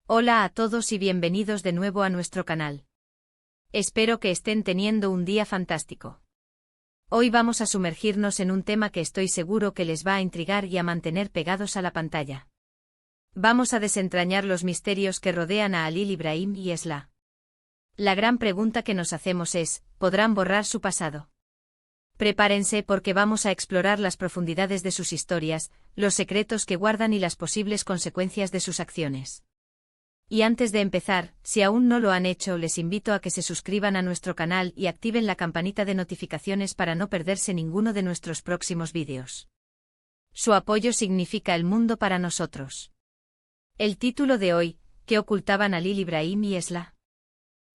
Hola a todos y bienvenidos de nuevo a nuestro canal. Espero que estén teniendo un día fantástico. Hoy vamos a sumergirnos en un tema que estoy seguro que les va a intrigar y a mantener pegados a la pantalla. Vamos a desentrañar los misterios que rodean a Halil Ibrahim y Esla. La gran pregunta que nos hacemos es, ¿podrán borrar su pasado? Prepárense porque vamos a explorar las profundidades de sus historias, los secretos que guardan y las posibles consecuencias de sus acciones. Y antes de empezar, si aún no lo han hecho, les invito a que se suscriban a nuestro canal y activen la campanita de notificaciones para no perderse ninguno de nuestros próximos vídeos. Su apoyo significa el mundo para nosotros. El título de hoy, ¿qué ocultaban Halil Ibrahim y Esla?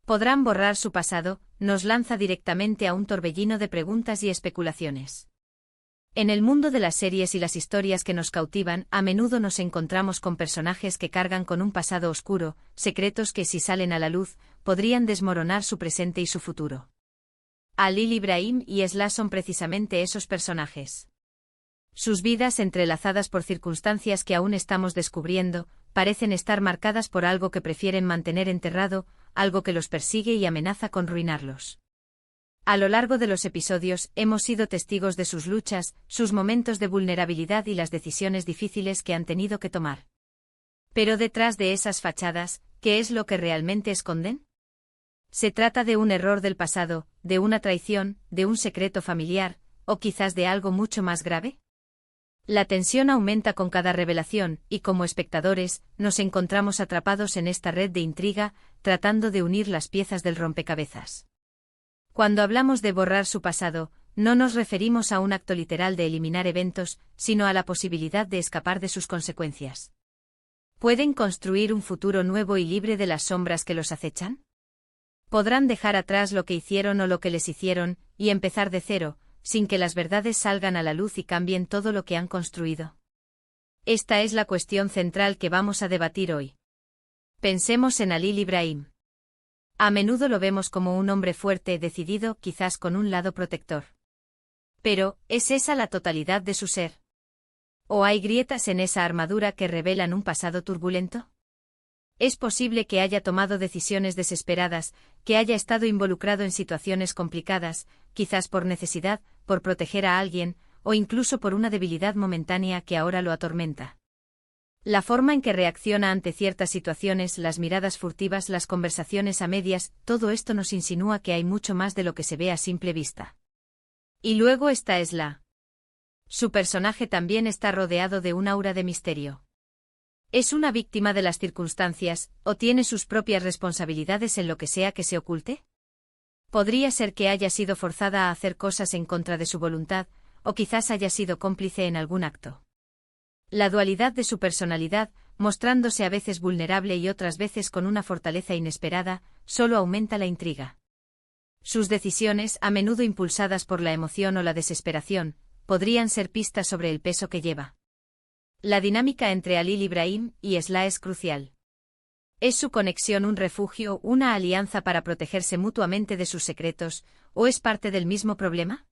¿Podrán borrar su pasado?, nos lanza directamente a un torbellino de preguntas y especulaciones. En el mundo de las series y las historias que nos cautivan, a menudo nos encontramos con personajes que cargan con un pasado oscuro, secretos que si salen a la luz, podrían desmoronar su presente y su futuro. Halil Ibrahim y Esla son precisamente esos personajes. Sus vidas, entrelazadas por circunstancias que aún estamos descubriendo, parecen estar marcadas por algo que prefieren mantener enterrado, algo que los persigue y amenaza con ruinarlos. A lo largo de los episodios, hemos sido testigos de sus luchas, sus momentos de vulnerabilidad y las decisiones difíciles que han tenido que tomar. Pero detrás de esas fachadas, ¿qué es lo que realmente esconden? ¿Se trata de un error del pasado, de una traición, de un secreto familiar, o quizás de algo mucho más grave? La tensión aumenta con cada revelación, y como espectadores, nos encontramos atrapados en esta red de intriga, tratando de unir las piezas del rompecabezas. Cuando hablamos de borrar su pasado, no nos referimos a un acto literal de eliminar eventos, sino a la posibilidad de escapar de sus consecuencias. ¿Pueden construir un futuro nuevo y libre de las sombras que los acechan? ¿Podrán dejar atrás lo que hicieron o lo que les hicieron, y empezar de cero, sin que las verdades salgan a la luz y cambien todo lo que han construido? Esta es la cuestión central que vamos a debatir hoy. Pensemos en Halil Ibrahim. A menudo lo vemos como un hombre fuerte, decidido, quizás con un lado protector. Pero, ¿es esa la totalidad de su ser? ¿O hay grietas en esa armadura que revelan un pasado turbulento? Es posible que haya tomado decisiones desesperadas, que haya estado involucrado en situaciones complicadas, quizás por necesidad, por proteger a alguien, o incluso por una debilidad momentánea que ahora lo atormenta. La forma en que reacciona ante ciertas situaciones, las miradas furtivas, las conversaciones a medias, todo esto nos insinúa que hay mucho más de lo que se ve a simple vista. Y luego está Esla. Su personaje también está rodeado de un aura de misterio. ¿Es una víctima de las circunstancias, o tiene sus propias responsabilidades en lo que sea que se oculte? Podría ser que haya sido forzada a hacer cosas en contra de su voluntad, o quizás haya sido cómplice en algún acto. La dualidad de su personalidad, mostrándose a veces vulnerable y otras veces con una fortaleza inesperada, solo aumenta la intriga. Sus decisiones, a menudo impulsadas por la emoción o la desesperación, podrían ser pistas sobre el peso que lleva. La dinámica entre Halil Ibrahim y Esla es crucial. ¿Es su conexión un refugio, una alianza para protegerse mutuamente de sus secretos, o es parte del mismo problema?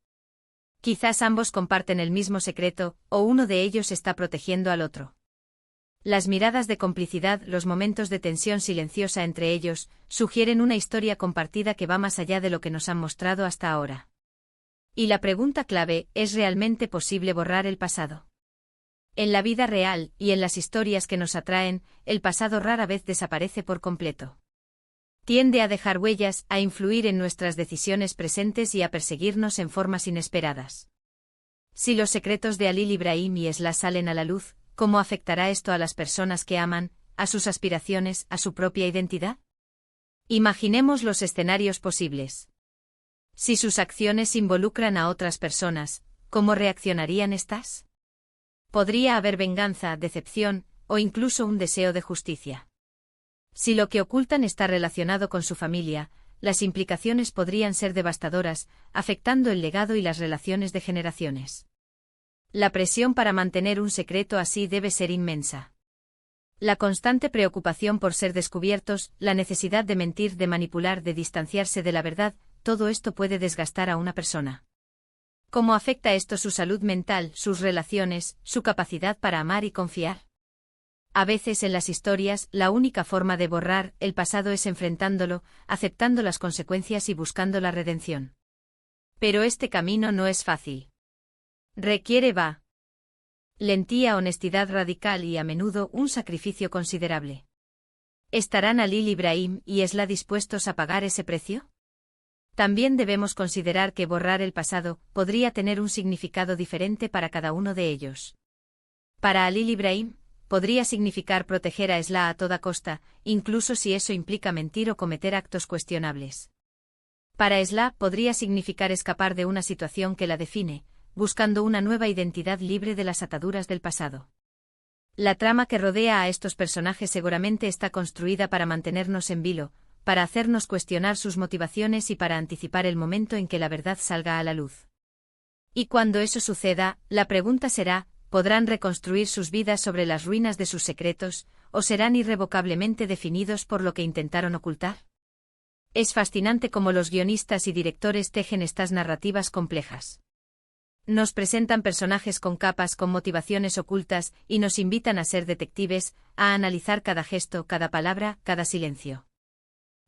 Quizás ambos comparten el mismo secreto, o uno de ellos está protegiendo al otro. Las miradas de complicidad, los momentos de tensión silenciosa entre ellos, sugieren una historia compartida que va más allá de lo que nos han mostrado hasta ahora. Y la pregunta clave, ¿es realmente posible borrar el pasado? En la vida real, y en las historias que nos atraen, el pasado rara vez desaparece por completo. Tiende a dejar huellas, a influir en nuestras decisiones presentes y a perseguirnos en formas inesperadas. Si los secretos de Halil Ibrahim y Esla salen a la luz, ¿cómo afectará esto a las personas que aman, a sus aspiraciones, a su propia identidad? Imaginemos los escenarios posibles. Si sus acciones involucran a otras personas, ¿cómo reaccionarían estas? Podría haber venganza, decepción, o incluso un deseo de justicia. Si lo que ocultan está relacionado con su familia, las implicaciones podrían ser devastadoras, afectando el legado y las relaciones de generaciones. La presión para mantener un secreto así debe ser inmensa. La constante preocupación por ser descubiertos, la necesidad de mentir, de manipular, de distanciarse de la verdad, todo esto puede desgastar a una persona. ¿Cómo afecta esto su salud mental, sus relaciones, su capacidad para amar y confiar? A veces en las historias, la única forma de borrar el pasado es enfrentándolo, aceptando las consecuencias y buscando la redención. Pero este camino no es fácil. Requiere valentía, honestidad radical y a menudo un sacrificio considerable. ¿Estarán Halil Ibrahim y Esla dispuestos a pagar ese precio? También debemos considerar que borrar el pasado podría tener un significado diferente para cada uno de ellos. Para Halil Ibrahim, podría significar proteger a Esla a toda costa, incluso si eso implica mentir o cometer actos cuestionables. Para Esla podría significar escapar de una situación que la define, buscando una nueva identidad libre de las ataduras del pasado. La trama que rodea a estos personajes seguramente está construida para mantenernos en vilo, para hacernos cuestionar sus motivaciones y para anticipar el momento en que la verdad salga a la luz. Y cuando eso suceda, la pregunta será, ¿podrán reconstruir sus vidas sobre las ruinas de sus secretos, o serán irrevocablemente definidos por lo que intentaron ocultar? Es fascinante cómo los guionistas y directores tejen estas narrativas complejas. Nos presentan personajes con capas, con motivaciones ocultas, y nos invitan a ser detectives, a analizar cada gesto, cada palabra, cada silencio.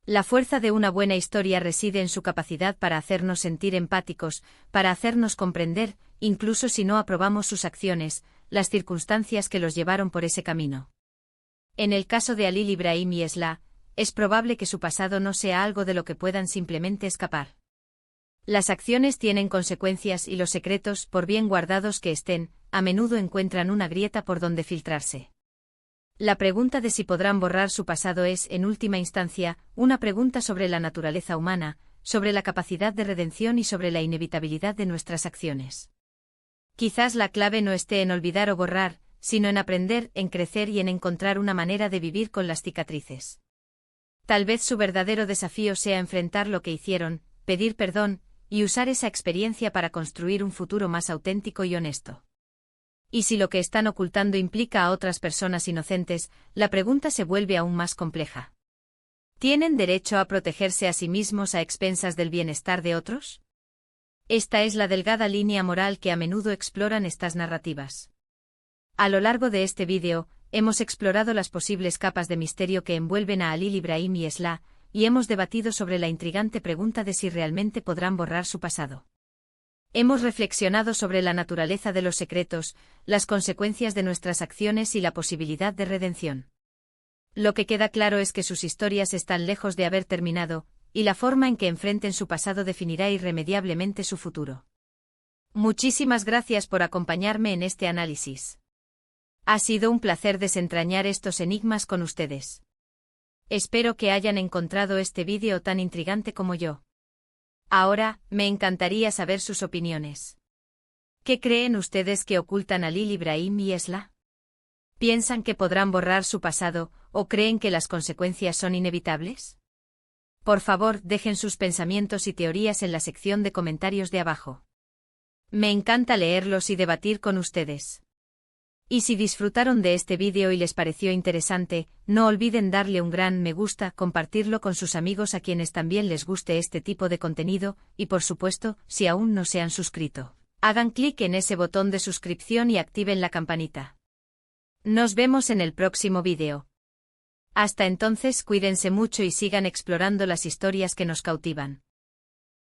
La fuerza de una buena historia reside en su capacidad para hacernos sentir empáticos, para hacernos comprender, incluso si no aprobamos sus acciones, las circunstancias que los llevaron por ese camino. En el caso de Halil Ibrahim y Esla, es probable que su pasado no sea algo de lo que puedan simplemente escapar. Las acciones tienen consecuencias y los secretos, por bien guardados que estén, a menudo encuentran una grieta por donde filtrarse. La pregunta de si podrán borrar su pasado es, en última instancia, una pregunta sobre la naturaleza humana, sobre la capacidad de redención y sobre la inevitabilidad de nuestras acciones. Quizás la clave no esté en olvidar o borrar, sino en aprender, en crecer y en encontrar una manera de vivir con las cicatrices. Tal vez su verdadero desafío sea enfrentar lo que hicieron, pedir perdón, y usar esa experiencia para construir un futuro más auténtico y honesto. Y si lo que están ocultando implica a otras personas inocentes, la pregunta se vuelve aún más compleja. ¿Tienen derecho a protegerse a sí mismos a expensas del bienestar de otros? Esta es la delgada línea moral que a menudo exploran estas narrativas. A lo largo de este vídeo, hemos explorado las posibles capas de misterio que envuelven a Halil Ibrahim y Esla, y hemos debatido sobre la intrigante pregunta de si realmente podrán borrar su pasado. Hemos reflexionado sobre la naturaleza de los secretos, las consecuencias de nuestras acciones y la posibilidad de redención. Lo que queda claro es que sus historias están lejos de haber terminado, y la forma en que enfrenten su pasado definirá irremediablemente su futuro. Muchísimas gracias por acompañarme en este análisis. Ha sido un placer desentrañar estos enigmas con ustedes. Espero que hayan encontrado este vídeo tan intrigante como yo. Ahora, me encantaría saber sus opiniones. ¿Qué creen ustedes que ocultan Halil Ibrahim y Esla? ¿Piensan que podrán borrar su pasado, o creen que las consecuencias son inevitables? Por favor, dejen sus pensamientos y teorías en la sección de comentarios de abajo. Me encanta leerlos y debatir con ustedes. Y si disfrutaron de este vídeo y les pareció interesante, no olviden darle un gran me gusta, compartirlo con sus amigos a quienes también les guste este tipo de contenido, y por supuesto, si aún no se han suscrito, hagan clic en ese botón de suscripción y activen la campanita. Nos vemos en el próximo vídeo. Hasta entonces, cuídense mucho y sigan explorando las historias que nos cautivan.